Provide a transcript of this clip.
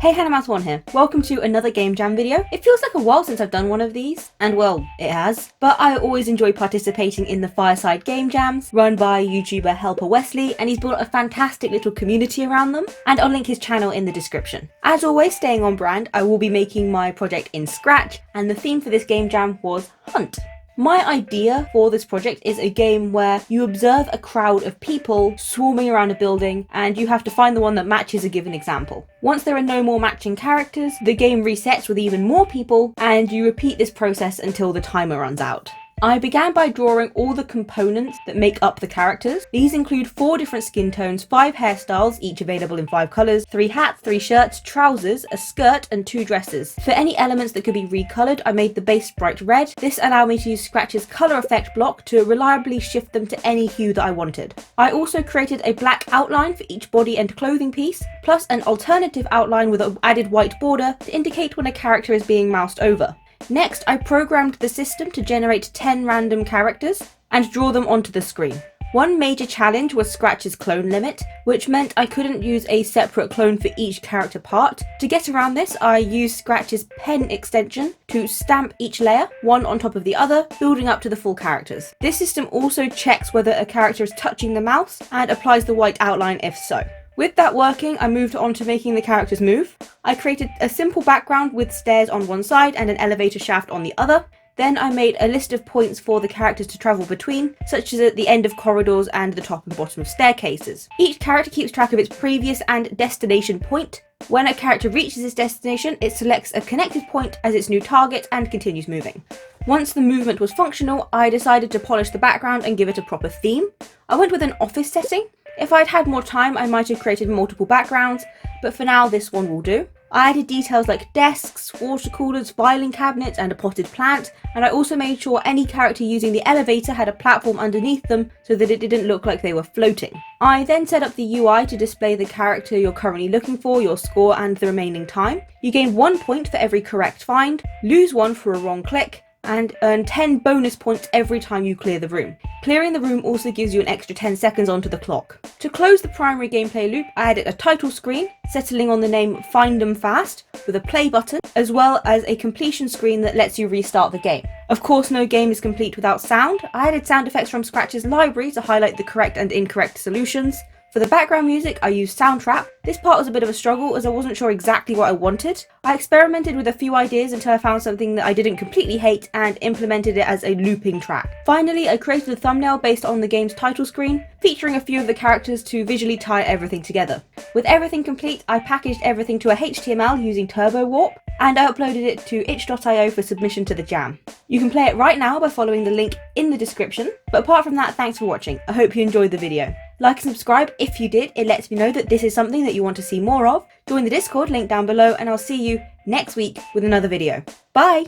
Hey, HannahMouse1 here. Welcome to another Game Jam video. It feels like a while since I've done one of these, and well, it has. But I always enjoy participating in the Fireside Game Jams, run by YouTuber Helper Wesley, and he's built a fantastic little community around them, and I'll link his channel in the description. As always, staying on brand, I will be making my project in Scratch, and the theme for this Game Jam was Hunt. My idea for this project is a game where you observe a crowd of people swarming around a building and you have to find the one that matches a given example. Once there are no more matching characters, the game resets with even more people and you repeat this process until the timer runs out. I began by drawing all the components that make up the characters. These include 4 different skin tones, 5 hairstyles, each available in 5 colours, 3 hats, 3 shirts, trousers, a skirt and 2 dresses. For any elements that could be recoloured, I made the base bright red. This allowed me to use Scratch's colour effect block to reliably shift them to any hue that I wanted. I also created a black outline for each body and clothing piece, plus an alternative outline with an added white border to indicate when a character is being moused over. Next, I programmed the system to generate 10 random characters and draw them onto the screen. One major challenge was Scratch's clone limit, which meant I couldn't use a separate clone for each character part. To get around this, I used Scratch's pen extension to stamp each layer, one on top of the other, building up to the full characters. This system also checks whether a character is touching the mouse and applies the white outline if so. With that working, I moved on to making the characters move. I created a simple background with stairs on one side and an elevator shaft on the other. Then I made a list of points for the characters to travel between, such as at the end of corridors and the top and bottom of staircases. Each character keeps track of its previous and destination point. When a character reaches its destination, it selects a connected point as its new target and continues moving. Once the movement was functional, I decided to polish the background and give it a proper theme. I went with an office setting. If I'd had more time, I might have created multiple backgrounds, but for now this one will do. I added details like desks, water coolers, filing cabinets and a potted plant, and I also made sure any character using the elevator had a platform underneath them so that it didn't look like they were floating. I then set up the UI to display the character you're currently looking for, your score and the remaining time. You gain 1 point for every correct find, lose 1 for a wrong click, and earn 10 bonus points every time you clear the room. Clearing the room also gives you an extra 10 seconds onto the clock. To close the primary gameplay loop, I added a title screen, settling on the name Find 'em Fast, with a play button, as well as a completion screen that lets you restart the game. Of course, no game is complete without sound. I added sound effects from Scratch's library to highlight the correct and incorrect solutions. For the background music, I used Soundtrap. This part was a bit of a struggle as I wasn't sure exactly what I wanted. I experimented with a few ideas until I found something that I didn't completely hate and implemented it as a looping track. Finally, I created a thumbnail based on the game's title screen, featuring a few of the characters to visually tie everything together. With everything complete, I packaged everything to a HTML using Turbo Warp, and I uploaded it to itch.io for submission to the Jam. You can play it right now by following the link in the description, but apart from that, thanks for watching. I hope you enjoyed the video. Like and subscribe if you did, it lets me know that this is something that you want to see more of. Join the Discord, link down below, and I'll see you next week with another video. Bye!